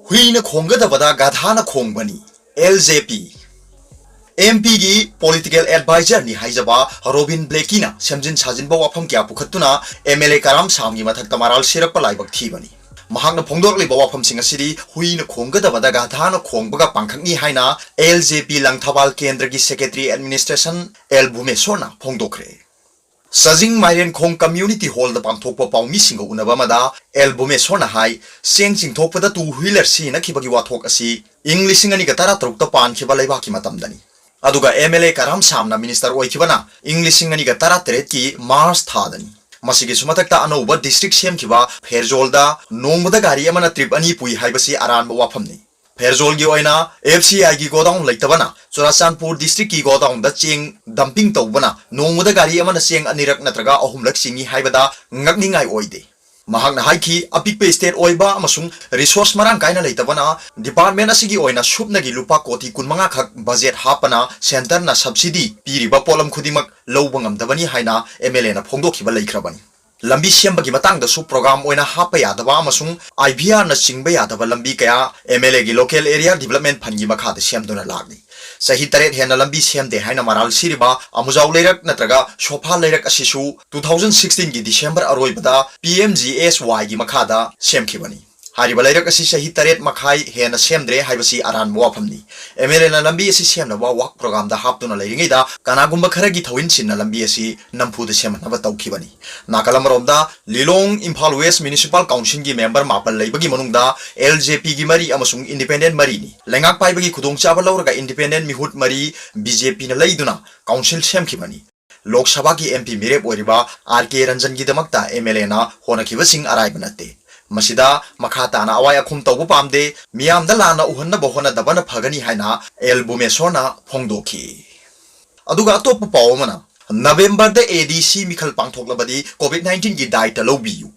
हुईना खोंगदबदा गाधाना खोंगबनी LJP MP की political adviser नि हाइजबा robin ब्लेकीना सेमजिन साजिनबा वाफम क्या पुखत्तुना MLA कराम सामगी मथक्ता माराल सिरकपा लाइबक थीबनी महांगना फोंदोरलिबा वाफम सिंग असिदी हुईना खोंगदबदा गाधाना खोंगबगा पांखंगनी हाइना LJP लंगथबाल केंद्र की सेक्रेटरी एडमिनिस्ट्रेशन एल भूमेश्वरना फोंदोखरे सजिंग माइरेन खोंग कम्युनिटी हॉल द पांथोकपा पाउमी सिंग उनबा मदा एल भूमेश्वरना हाई सेंग चिंगथोकपदा टू व्हीलर सिना खिबगी वाथोक असि इंग लिसिंग अनि गतारा तरुकता पानखिबा लेबाकी मतमदनी अदुगा MLA कराम सामना मिनिस्टर ओइखिबना इंग लिसिंग अनि गतारा तेरेत की मार्च थादनी मसिगे सुमतकता अनौबा डिस्ट्रिक्ट सेमखिबा फेरजोलदा नोंगबदा गारी अमना ट्रिप अनि पुई हाइबसी अरानबा वाफमनी फेरजोल की ओइना FCI की गोडाउन लेतबना चुराचांदपुर डिस्ट्रिक्ट की गोडाउन दा चेंग डंपिंग तौबना नोंगबदा गारी अमना चेंग अनिरक नत्रगा अहुमलक सिंगी हाइबदा ngakningai ओइदे महांगना हाइखी अपिकपे स्टेट ओइबा अमसुंग रिसोर्स मरांग काइना लेतबना डिपार्टमेंट असिगी ओइना सुपनगी लुपा कोटी 15 खक बजेट हापना सेंटर ना सब्सिडी पीरिबा पोलम खुदिमक लौबंगमदबनी हाइना MLA ना फोंदोखिबा लेख्रबनी लंबी सेंबगी मतंगदसु प्रोग्राम ओइना हापा यादबा अमसुंग IVR ना चिंगबा यादबा लंबी कया MLA की लोकल एरिया डेवलपमेंट फंड की मखाद सेमदुना लागनी सही तरेत हेना लंबी सेमदे हाइना मराल सिरिबा अमुजाउ लेरक नत्रगा सोफा लेरक असिसु 2016 की डिसेंबर अरोइबदा PMGSY की मखादा सेमखिबनी हारिबा लेरक असि सही तरेत मखाई हेना सेमद्रे हाइबसी अरान वाफमनी MLA ना लंबी असि सेमनबा वाक प्रोग्राम दा हापतुना लेरिङैदा कनागुम्बा खरगी थविन सिन्ना लंबी असि नमफुद सेमनबा तौखिबनी नाकलमरोमदा Lilong Imphal west municipal council की मेंबर मापल लेबगी मनुंगदा LJP की मरी अमसुंग इंडिपेंडेंट मरीनी लेंगाक पाइबगी खुदोंचाबा लौरगा इंडिपेंडेंट मिहुत मरी BJP ना लैदुना काउंसिल सेमखिबनी लोकसभा की MP मिरेप ओरिबा RK रंजन की दमकता MLA ना होनखिबसिंग अराइबा नते मसिदा मखाताना अवाय अखुम तौबु पामदे मियामदा लाना उहन्न बहोना दबना फगनी हाइना एल भूमेश्वरना फोंदोखी अदुगा अतोप पावमना नवेंबर द ADC मिखल पांथोकलबदी COVID-19 की दायित्व लौबियु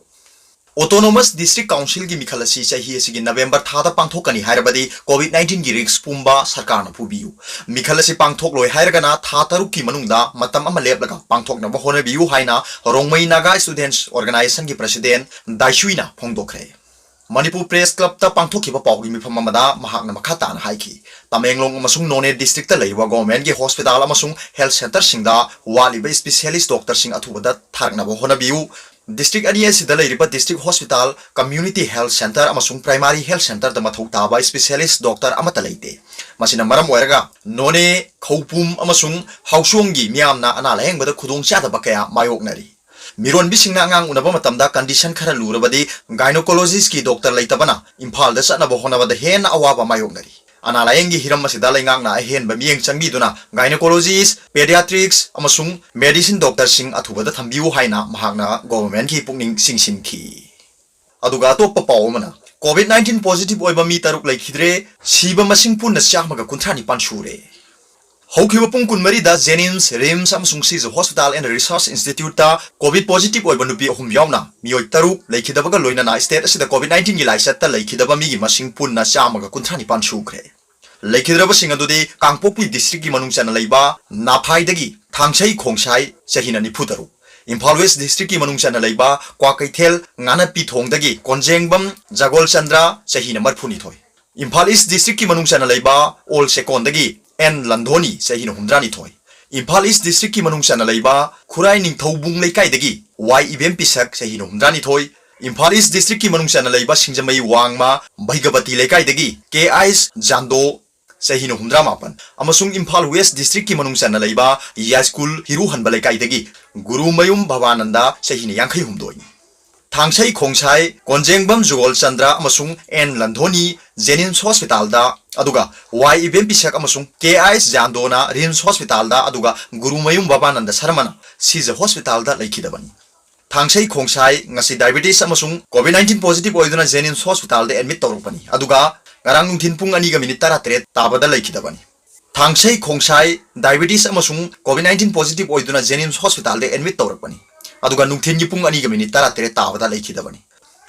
ऑटोनोमस डिस्ट्रिक्ट काउंसिल की मिखल असि चाही असि नवेंबर थादा पांथोकनी हायरबदी COVID-19 की रिस्क पुंबा सरकार न फुबियु मिखल असि पांथोक लोय हायरगना था तरुक की मनुंगदा मतम अमा लेपलगा पांथोकनबा होनबियु हाइना रोंगमई नागा स्टूडेंट्स ऑर्गेनाइजेशन की प्रेसिडेंट दाइशुइना फोंदोखरे मणिपुर प्रेस क्लब ता पांथोखिबा पाउगी मिफम अमदा महाकना मखातान हाइखी तमेंगलोंग अमसुंग नोने डिस्ट्रिक्ट ता लेबा गवर्नमेंट की हॉस्पिटल अमसुंग हेल्थ सेंटर सिंगदा वालिबा स्पेशलिस्ट डॉक्टर सिंग अथुबदा थारनबा होनबियु डिस्ट्रिक्ट अनियसिदा लेरिबा district hospital community health centre अमसुंग प्राइमरी हेल्थ सेंटर दा मथौ ताबा स्पेशलिस्ट डॉक्टर अमता लेते मसिना मरम ओइरगा नोने खौपुम अमसुंग हाउसोंगी मियामना अना लायंगबदा खुदोंग चादबा कया मायोकनरी मिरोन बिसिंगना अंगांग उनबा मतमदा कंडीशन खरा लुरबदी गायनोकोलॉजिस्ट की डॉक्टर लेतबना इम्फाल दा चनबा होनबदा हेन अवाबा मायोकनरी अना लायंगी हिरम मसिदा लेंगांगना हेन बमियंग चंगबीदुना गायनोकोलॉजिस्ट पेडियाट्रिक्स अमसुंग मेडिसिन डॉक्टर सिंग अथुबदा थंबियु हाइना महाकना गवर्नमेंट की पुकनिंग सिंसिनखी अदुगा तोप पावमना COVID-19 पॉजिटिव ओइबा मी तरुक लेखिद्रे सीबा मसिंग पुन चामगा कुंथ्रानी पानसुरे हौखिबा पुंग कुनमरी दा जेनिम्स रिम्स अमसुंग सिज हॉस्पिटल एंड रिसर्च इंस्टीट्यूट ता कोविड पॉजिटिव ओइबा नुपी अहुम यावना मियोय तरुक लेखिदबगा लोइना स्टेट असिदा COVID-19 की लाइसत ता लेखिदबा मी की मसिंग पुन चामगा कुंथ्रानी पानसुखरे लेखिद्रबा सिंग अदुदि कांगपोकपी डिस्ट्रिक्ट की मनुंग चना लेबा नाफाइदगी थांगसई खोंगसाई चहिना निफुतरु इम्फाल वेस्ट डिस्ट्रिक्ट की मनुंग चना लेबा क्वाकैथेल गाना पिथोंगदगी कोंजेंगबम जगोल चंद्रा चहिना मरफुनिथोय इम्फाल ईस्ट डिस्ट्रिक्ट की मनुंग चना लेबा ओल सेकोंदगी एन लंधोनी चहिना हुमद्रानिथोय इम्फाल ईस्ट डिस्ट्रिक्ट की मनुंग चना लेबा खुराई निंगथौबुंग लेकाइदगी वाई इबेम पिसक चहिना हुमद्रानिथोय इम्फाल ईस्ट डिस्ट्रिक्ट की मनुंग चना लेबा सिंजमई वांगमा भैगबती लेकाइदगी KIs जांदो चहिना हुमद्रा मापन अमसुंग इम्फाल वेस्ट डिस्ट्रिक्ट की मनुंग चना लेबा या स्कूल हिरु हनबा लेकाइदगी गुरुमयुम भवानंदा चहिना यांखै हुमदोय थांगसई खोंगसाई कोंजेंगबम जुगोल चंद्रा अमसुंग एन लंधोनी जेनिम्स हॉस्पिटल दा अदुगा वाई इबेम पिसक अमसुंग KIs जांदोना रिम्स हॉस्पिटल दा अदुगा गुरुमयुम भवानंदा शर्मना सीज हॉस्पिटल दा लेखिदबनी थांगसई खोंगसाई ngasi diabetes अमसुंग COVID-19 पॉजिटिव ओइदुना जेनिम्स हॉस्पिटल दा एडमिट तौरपनी अदुगा ngarang nungthin pung ani ga minute tara tret tabada lekhidabani Thangsai Khongsai diabetes अमसुंग COVID-19 पॉजिटिव ओइदुना जेनिम्स हॉस्पिटल दे एडमिट तौरपनी अदुगा नुंगथिन की पुंग अनि गा मिनिट तरा तरे ताबदा लेखिदबनी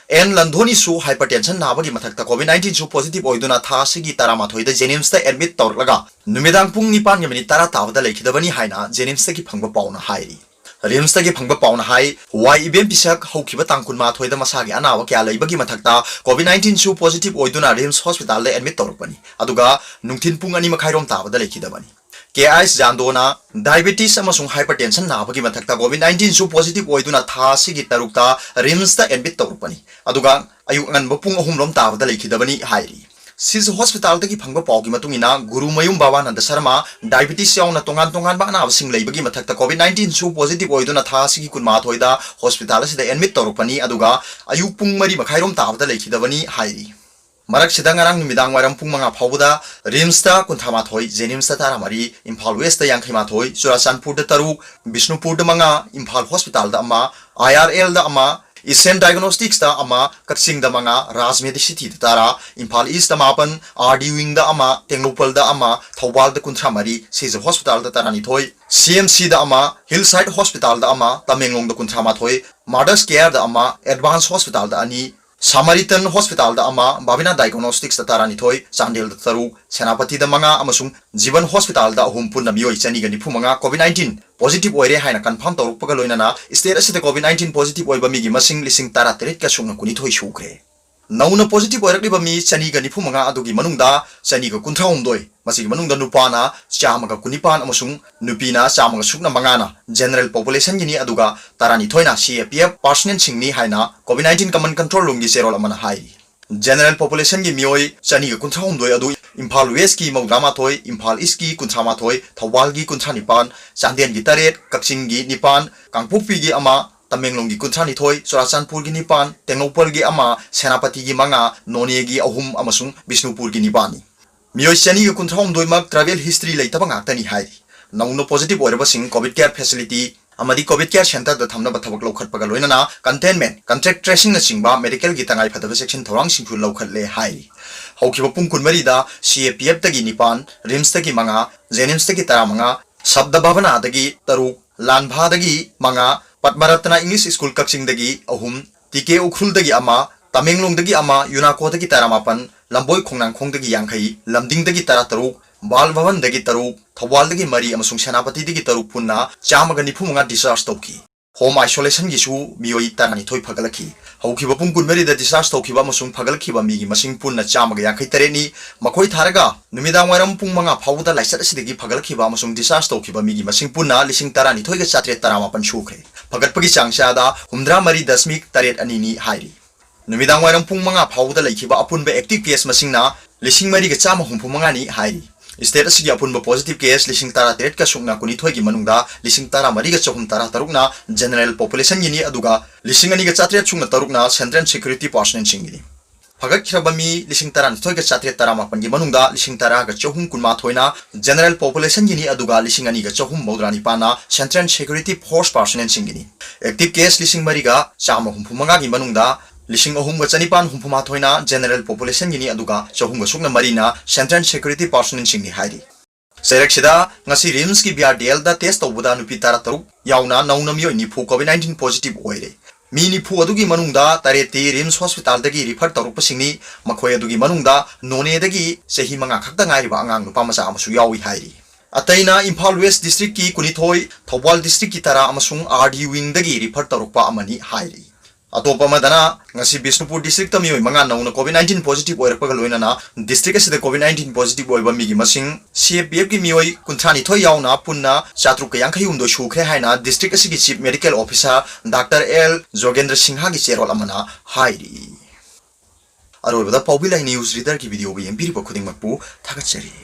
एन लंधोनी सु हाइपरटेंशन नाबगी मथक्ता COVID-19 सु पॉजिटिव ओइदुना था सिगी तारा माथोइदा जेनिम्स ता एडमिट तौरलगा नुमिदांग पुंग निपान गा मिनिट तरा ताबदा लेखिदबनी हाइना जेनिम्स की फंगबा पाउना हाइरी रिम्स तगी फंगबा पाउना हाई वाई इबेम पिसक हौखिबा तांकुन मा थोइदा मसागी अनावा क्या लैबगी मथक्ता कोविड-19 सु पॉजिटिव ओइदुना रिम्स हॉस्पिटल दे एडमिट तौरपनी अदुगा नुंथिन पुंग अनि मखाइरोम ताबदा लेखिदबनी केआईएस जानदोना डायबिटीज अमसुंग हाइपरटेंशन नाबगी मथक्ता कोविड-19 सु पॉजिटिव ओइदुना था सिगी तरुक्ता रिम्स ता एडमिट तौरपनी अदुगा अयु अनब पुंग अहुमरोम ताबदा लेखिदबनी हाइरी सिज हॉस्पिटल तकी फंगबा पाउगी मतुंगिना गुरु मयुम बाबानंद शर्मा डायबिटीज याउना तोंगान तोंगान बा अनाबसिंग लैबगी मथक्ता कोविड-19 सु पॉजिटिव ओइदुना था सिगी कुनमा थोइदा हॉस्पिटल सिदा एडमिट तौरपनी अदुगा अयु पुंग मरी मखाइरोम ताबदा लेखिदबनी हाइरी मरक सिदा ngarang numidang waram pung manga phawda rims ta kunthama thoi jenims ta tara mari imphal west ta yangkhima thoi churachandpur da taruk bisnupur da manga imphal hospital da ama IRL da ama Isen Diagnostics da ama kaksing da manga Rajmedi City da tara imphal east da mapan RD wing da ama Tenglopal da ama Thawbal da kunthamari siz hospital da tarani thoi CMC da ama Hillside Hospital da ama Tamenglong da kunthama thoi Mothers Care da ama Advanced Hospital da ani Samaritan Hospital da ama Babina Diagnostics da tarani thoi Chandel da taru Senapati da manga amasung Jivan Hospital da humpun na miyoi chani gani phu manga COVID-19 positive oire haina confirm tawruk paga loina na state asida COVID-19 positive oiba mi gi masing lising tara teret ka sungna kuni thoi shukre nauna positive oirak liba mi chani gani phu manga adugi manungda chani ga kunthra umdoi masigi manungda nupana chama ga kunipan amasung nupina chama ga sukna manga na general population gini aduga tarani thoina CAPF personnel singni haina COVID-19 command control room gi serol amana hai general population gi mioi chani ga kunthra umdoi adu Imphal West ki Mawdama thoi Imphal East ki kunthama thoi Thawbal gi kuntha nipan Chandel gi taret Kaksing gi nipan Kangpokpi gi ama Tamenglong gi kuntha ni thoi Churachandpur gi nipan Tenglopal gi ama Senapati gi manga None gi ahum amasung Bisnupur gi nipani Miyoi chani gi kuntha umdoi mak travel history leitaba ngaktani hai nauno positive oiraba sing covid care facility amadi covid care center da thamna bathabak lokhat paga loinana containment contact tracing na singba medical gi tangai phadaba section thorang singphu lokhat le hai haukiba pung kunmari da CAPF tagi nipan rims tagi manga jenims tagi tara manga sabda bhavana dagi taruk lanbha dagi manga patmaratna english school kaksing dagi ahum tike ukhul dagi ama tamenglong dagi ama yunako dagi tara mapan lamboi khongnang khong dagi yangkhai lamding dagi tara taruk bal bhavan dagi taruk thawal dagi mari amasung senapati dagi taruk punna chamaga nifu manga discharge toki home isolation gi su miyoi tarani thoi phagalaki haukiba pung kunmari da discharge tokiba amasung phagalkiba mi gi masing punna chamaga yankhai tareni makoi tharaga numidang waram pung manga phawda laisat asidagi phagalkiba amasung discharge tokiba mi gi masing punna lising tarani thoi ga chatre tarama pan sukre phagatpagi changsa da humdra mari dasmik taret ani ni hairi numidang waram pung manga phawda laikiba apunba active case masingna lising mari ga chama humpu manga ni hairi State asigi apunba positive case lising tara teret ka sungna kuni thoi gi manungda lising tara mari ga chahum tara tarukna general population gini aduga lising ani ga chatret sungna tarukna central security personnel singini phagak khrabami lising tara thoi ga chatret tara mapan gi manungda lising tara ga chahum kunma thoina general population gini aduga lising ani ga chahum modrani pana central security force personnel singini active case lising mari ga chama hum phumanga gi manungda Lising ahum ga chanipan humpuma thoina general population gini aduga chahum ga sukna marina central security personnel singni hairi Serak sida ngasi rims ki BRDL da test tawbuda nupi tara taruk yauna naunam yo ni phu COVID-19 positive oire mi ni phu adugi manungda tareti rims hospital dagi refer taruk pasingni makhoi adugi manungda none dagi sehi manga khakta ngai ba angang nupa masa amasu yawi hairi Ataina Imphal West district ki kunithoi Thawbal district ki tara amasung RD wing dagi refer taruk pa amani hairi Atopa madana ngasi Bisnupur district ta miyoi manga nauna COVID-19 positive oirakpaga loinana district asida COVID-19 positive oiba migi masing CAPF ki miyoi kunthani thoi yauna punna chatruk ka yankhai umdo shukre haina district asigi chief medical officer Dr. L Jogendra Singha gi cherol amana hairi Arobada Paubila news reader ki video bi empiri pa khuding makpu thagat chari